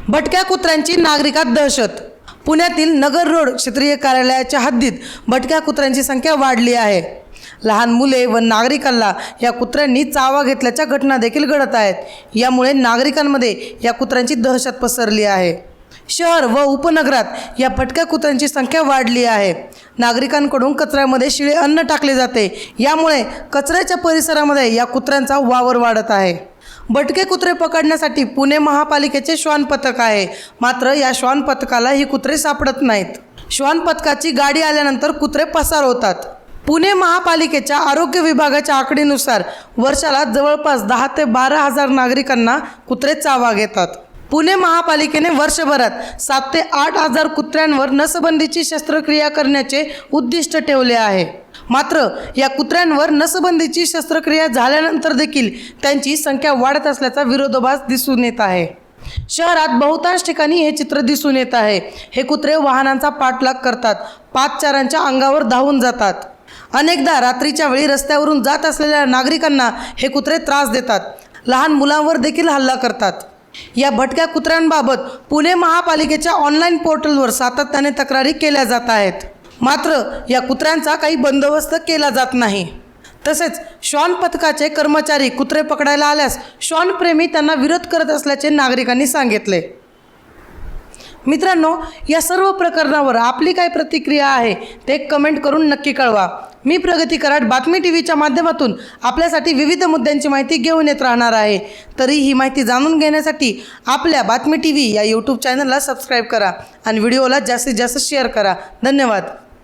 भटक्या कुत्र्यांची नागरिकात दहशत। पुण्यातील नगर रोड क्षेत्रीय कार्यालयाच्या हद्दीत भटक्या कुत्र्यांची संख्या वाढली आहे। लहान मुले व नागरिकांना या कुत्र्यांनी चावा घेतल्याच्या घटना देखील घडत आहेत। यामुळे नागरिकांमध्ये या कुत्र्यांची दहशत पसरली आहे। शहर व उपनगरात या भटक्या कुत्र्यांची संख्या वाढली आहे। नागरिकांकडून कचऱ्यामध्ये शिळे अन्न टाकले जाते, यामुळे कचऱ्याच्या परिसरामध्ये या कुत्र्यांचा वावर वाढत आहे। भटके कुत्रे पकडण्यासाठी पुणे महापालिकेचे श्वान पथक आहे, मात्र या श्वान पथकाला ही कुत्रे सापडत नाहीत। श्वान पथकाची गाडी आल्यानंतर कुत्रे पसार होतात। पुणे महापालिकेच्या आरोग्य विभागाच्या आकडेनुसार वर्षाला जवळपास 10 ते 12 हजार नागरिकांना कुत्रे चावा घेतात। पुणे महापालिकेने वर्षभरात 7 ते 8 हजार कुत्र्यांवर नसबंदीची शस्त्रक्रिया करण्याचे उद्दिष्ट ठेवले आहे। मात्र या कुत्र्यांवर नसबंदीची शस्त्रक्रिया झाल्यानंतर देखील त्यांची संख्या वाढत असल्याचा विरोधाभास दिसून येत आहे। शहरात बहुतांश ठिकाणी हे चित्र दिसून येत आहे। हे कुत्रे वाहनांचा पाठलाग करतात, पादचाऱ्यांच्या अंगावर धावून जातात। अनेकदा रात्रीच्या वेळी रस्त्यावरून जात असलेल्या नागरिकांना हे कुत्रे त्रास देतात, लहान मुलांवर देखील हल्ला करतात। या भटक्या कुत्र्यांबाबत पुणे महापालिकेच्या ऑनलाईन पोर्टलवर सातत्याने तक्रारी केल्या जात आहेत, मात्र या कुत्र्यांचा काही बंदोबस्त केला जात नाही। तसेच श्वान पथकाचे कर्मचारी कुत्रे पकडायला आल्यास श्वानप्रेमी त्यांना विरोध करत असल्याचे नागरिकांनी सांगितले। मित्रांनो, या सर्व प्रकरणावर आपली काय प्रतिक्रिया आहे ते कमेंट करून नक्की कळवा। मी प्रगती कराड बातमी टीव्हीच्या माध्यमातून आपल्यासाठी विविध मुद्द्यांची माहिती घेऊन येत राहणार आहे। तरी ही माहिती जाणून घेण्यासाठी आपल्या बातमी टीव्ही या यूट्यूब चॅनलला सबस्क्राईब करा आणि व्हिडिओला जास्तीत जास्त शेअर करा। धन्यवाद।